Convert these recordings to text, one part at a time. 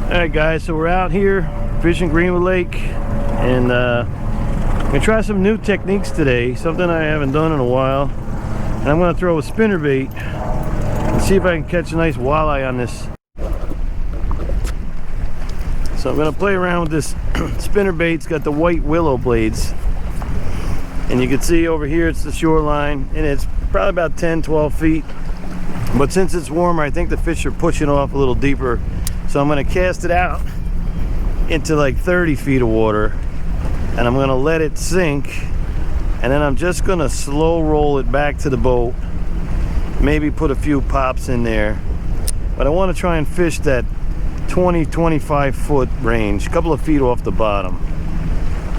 Alright guys, so we're out here fishing Greenwood Lake, and I'm gonna try some new techniques today, something I haven't done in a while. And I'm gonna throw a spinnerbait and see if I can catch a nice walleye on this. So I'm gonna play around with this spinnerbait. It's got the white willow blades, and you can see over here it's the shoreline, and it's probably about 10-12 feet. But since it's warmer, I think the fish are pushing off a little deeper. So I'm going to cast it out into like 30 feet of water, and I'm going to let it sink, and then I'm just going to slow roll it back to the boat, maybe put a few pops in there. But I want to try and fish that 20-25 foot range, a couple of feet off the bottom,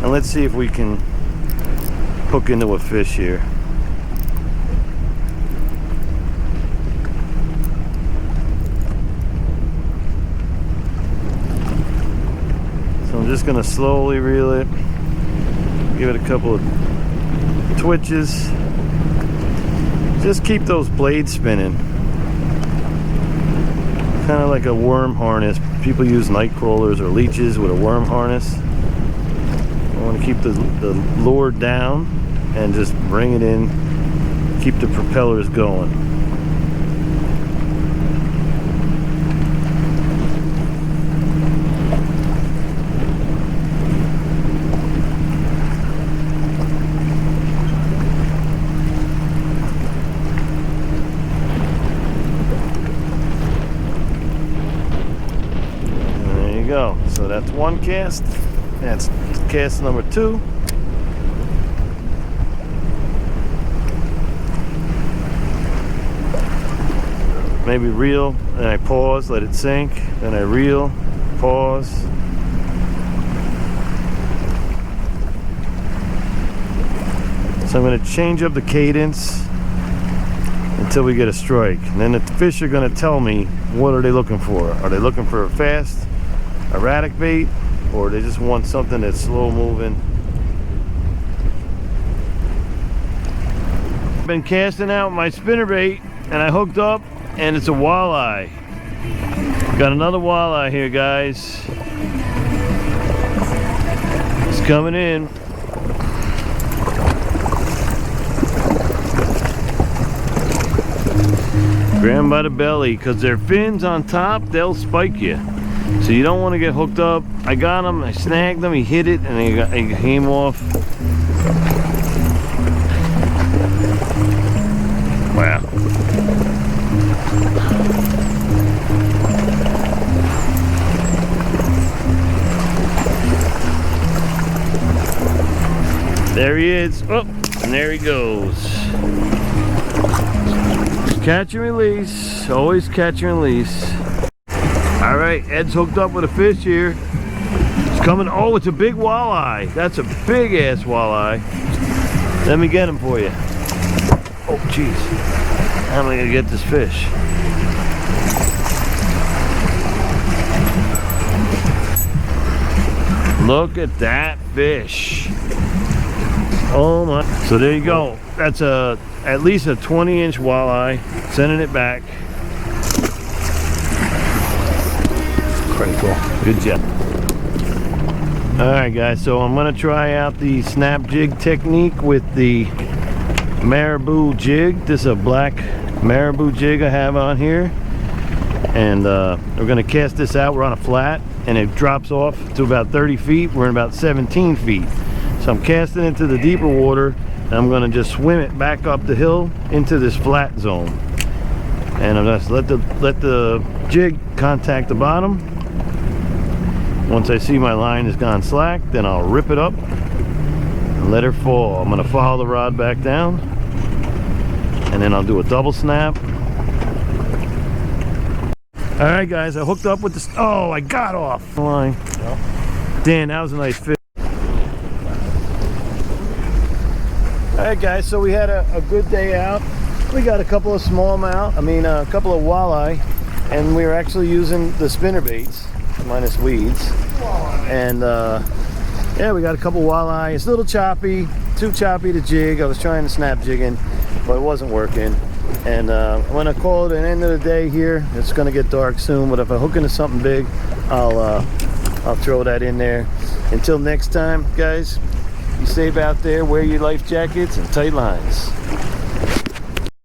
and let's see if we can hook into a fish here. I'm just going to slowly reel it, give it a couple of twitches, just keep those blades spinning, kind of like a worm harness. People use night crawlers or leeches with a worm harness. I want to keep the lure down and just bring it in, keep the propellers going. Go. So that's one cast. That's cast number 2. Maybe reel, then I pause, let it sink, then I reel, pause. So I'm going to change up the cadence until we get a strike. And then the fish are going to tell me what are they looking for. Are they looking for a fast, erratic bait, or they just want something that's slow moving. I've been casting out my spinnerbait and I hooked up, and it's a walleye. Got another walleye here, guys. It's coming in. Grab them by the belly, because their fins on top, they'll spike you. So you don't want to get hooked up. I got him, I snagged him, he hit it, and he came off. Wow. There he is. Oh, and there he goes. Catch and release. Always catch and release. All right, Ed's hooked up with a fish here. It's coming. Oh, it's a big walleye. That's a big ass walleye. Let me get him for you. Oh, jeez. How am I gonna get this fish? Look at that fish. Oh my. So there you go. That's at least a 20-inch walleye. Sending it back. Pretty cool. Good job. Alright guys, so I'm going to try out the snap jig technique with the marabou jig. This is a black marabou jig I have on here. And we're going to cast this out. We're on a flat and it drops off to about 30 feet. We're in about 17 feet. So I'm casting into the deeper water and I'm going to just swim it back up the hill into this flat zone. And I'm just let the jig contact the bottom. Once I see my line has gone slack, then I'll rip it up and let her fall. I'm going to follow the rod back down, and then I'll do a double snap. All right, guys, I hooked up with this. Oh, I got off the line. Damn, that was a nice fish. All right, guys, so we had a good day out. We got a couple of smallmouth, a couple of walleye, and we were actually using the spinnerbaits minus weeds. And yeah, we got a couple walleye. It's a little choppy, too choppy to jig. I was trying to snap jigging, but it wasn't working. And I'm gonna call it an end of the day here. It's gonna get dark soon, but if I hook into something big, I'll throw that in there. Until next time, guys, be safe out there, wear your life jackets and tight lines.